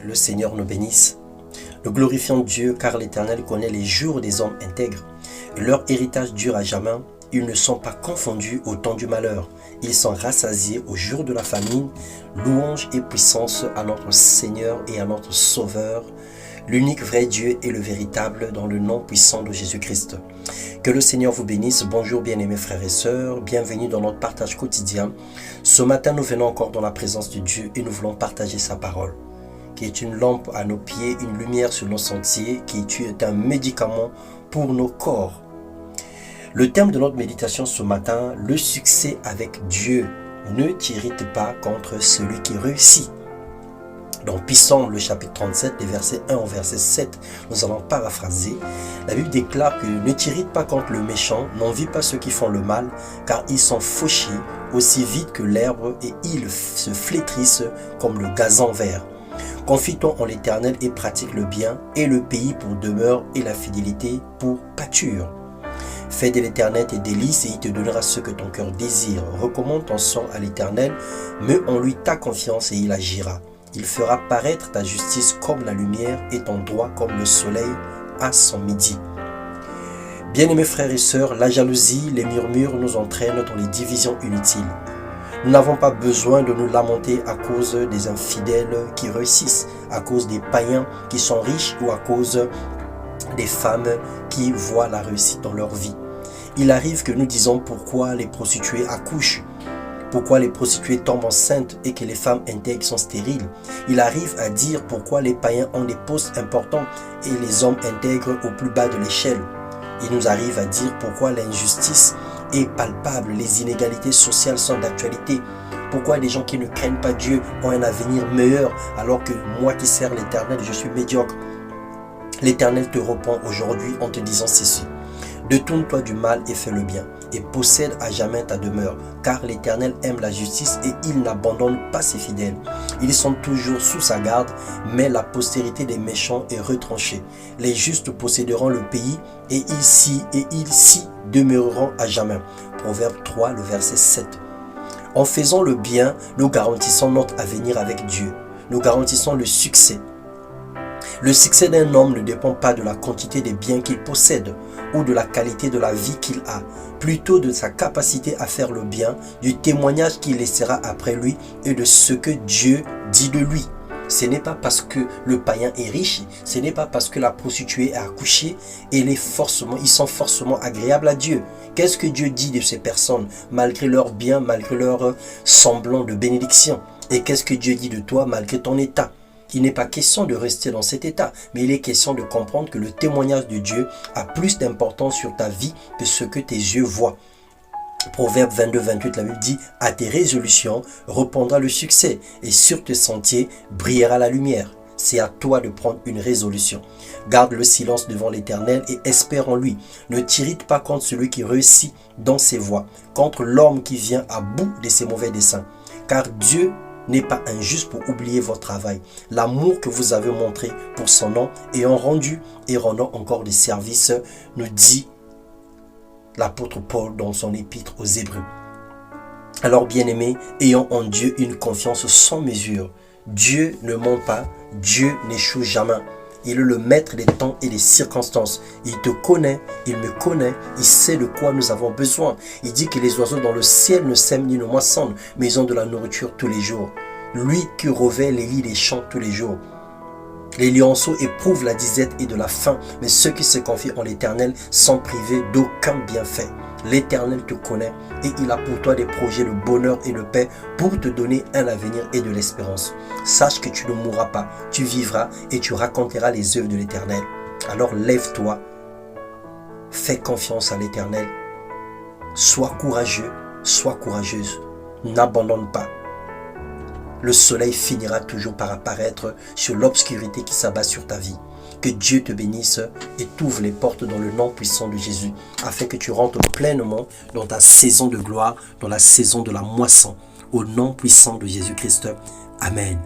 le Seigneur nous bénisse. Nous glorifions Dieu car l'Éternel connaît les jours des hommes intègres. Leur héritage dure à jamais. Ils ne sont pas confondus au temps du malheur. Ils sont rassasiés au jour de la famine. Louange et puissance à notre Seigneur et à notre Sauveur, l'unique vrai Dieu et le véritable, dans le nom puissant de Jésus-Christ. Que le Seigneur vous bénisse. Bonjour bien-aimés frères et sœurs. Bienvenue dans notre partage quotidien. Ce matin, nous venons encore dans la présence de Dieu et nous voulons partager sa parole, qui est une lampe à nos pieds, une lumière sur nos sentiers, qui est un médicament pour nos corps. Le thème de notre méditation ce matin, le succès avec Dieu. Ne t'irrite pas contre celui qui réussit. Dans Psaume, le chapitre 37, des versets 1 au verset 7, nous allons paraphraser. La Bible déclare que ne t'irrite pas contre le méchant, n'envie pas ceux qui font le mal, car ils sont fauchés aussi vite que l'herbe et ils se flétrissent comme le gazon vert. Confie-toi en l'Éternel et pratique le bien, et le pays pour demeure et la fidélité pour pâture. Fais de l'Éternel tes délices et il te donnera ce que ton cœur désire. Recommande ton sang à l'Éternel, mets en lui ta confiance et il agira. Il fera paraître ta justice comme la lumière et ton droit comme le soleil à son midi. Bien-aimés frères et sœurs, la jalousie, les murmures nous entraînent dans les divisions inutiles. Nous n'avons pas besoin de nous lamenter à cause des infidèles qui réussissent, à cause des païens qui sont riches ou à cause des femmes qui voient la réussite dans leur vie. Il arrive que nous disons pourquoi les prostituées accouchent, pourquoi les prostituées tombent enceintes et que les femmes intègres sont stériles. Il arrive à dire pourquoi les païens ont des postes importants et les hommes intègres au plus bas de l'échelle. Il nous arrive à dire pourquoi l'injustice est palpable, les inégalités sociales sont d'actualité. Pourquoi les gens qui ne craignent pas Dieu ont un avenir meilleur alors que moi qui sers l'Éternel, je suis médiocre. L'Éternel te répond aujourd'hui en te disant ceci. Détourne-toi du mal et fais le bien, et possède à jamais ta demeure, car l'Éternel aime la justice et il n'abandonne pas ses fidèles. Ils sont toujours sous sa garde, mais la postérité des méchants est retranchée. Les justes posséderont le pays et ils s'y demeureront à jamais. Proverbe 3, le verset 7. En faisant le bien, nous garantissons notre avenir avec Dieu. Nous garantissons le succès. Le succès d'un homme ne dépend pas de la quantité des biens qu'il possède ou de la qualité de la vie qu'il a, plutôt de sa capacité à faire le bien, du témoignage qu'il laissera après lui et de ce que Dieu dit de lui. Ce n'est pas parce que le païen est riche, ce n'est pas parce que la prostituée a accouché et ils sont forcément agréables à Dieu. Qu'est-ce que Dieu dit de ces personnes, malgré leur bien, malgré leur semblant de bénédiction? Et qu'est-ce que Dieu dit de toi, malgré ton état? Il n'est pas question de rester dans cet état, mais il est question de comprendre que le témoignage de Dieu a plus d'importance sur ta vie que ce que tes yeux voient. Proverbe 22, 28, la Bible dit « À tes résolutions répondra le succès, et sur tes sentiers brillera la lumière. » C'est à toi de prendre une résolution. Garde le silence devant l'Éternel et espère en lui. Ne t'irrite pas contre celui qui réussit dans ses voies, contre l'homme qui vient à bout de ses mauvais desseins. Car Dieu n'est pas injuste pour oublier votre travail, l'amour que vous avez montré pour son nom, ayant rendu et rendant encore des services, nous dit l'apôtre Paul dans son épître aux Hébreux. Alors bien-aimés, ayons en Dieu une confiance sans mesure. Dieu ne ment pas, Dieu n'échoue jamais. Il est le maître des temps et des circonstances. Il te connaît, il me connaît, il sait de quoi nous avons besoin. Il dit que les oiseaux dans le ciel ne sèment ni ne moissonnent, mais ils ont de la nourriture tous les jours. Lui qui revêt les lits des champs tous les jours. Les lionceaux éprouvent la disette et de la faim, mais ceux qui se confient en l'Éternel sont privés d'aucun bienfait. L'Éternel te connaît et il a pour toi des projets de bonheur et de paix pour te donner un avenir et de l'espérance. Sache que tu ne mourras pas, tu vivras et tu raconteras les œuvres de l'Éternel. Alors lève-toi, fais confiance à l'Éternel, sois courageux, sois courageuse, n'abandonne pas. Le soleil finira toujours par apparaître sur l'obscurité qui s'abat sur ta vie. Que Dieu te bénisse et t'ouvre les portes dans le nom puissant de Jésus, afin que tu rentres pleinement dans ta saison de gloire, dans la saison de la moisson. Au nom puissant de Jésus-Christ. Amen.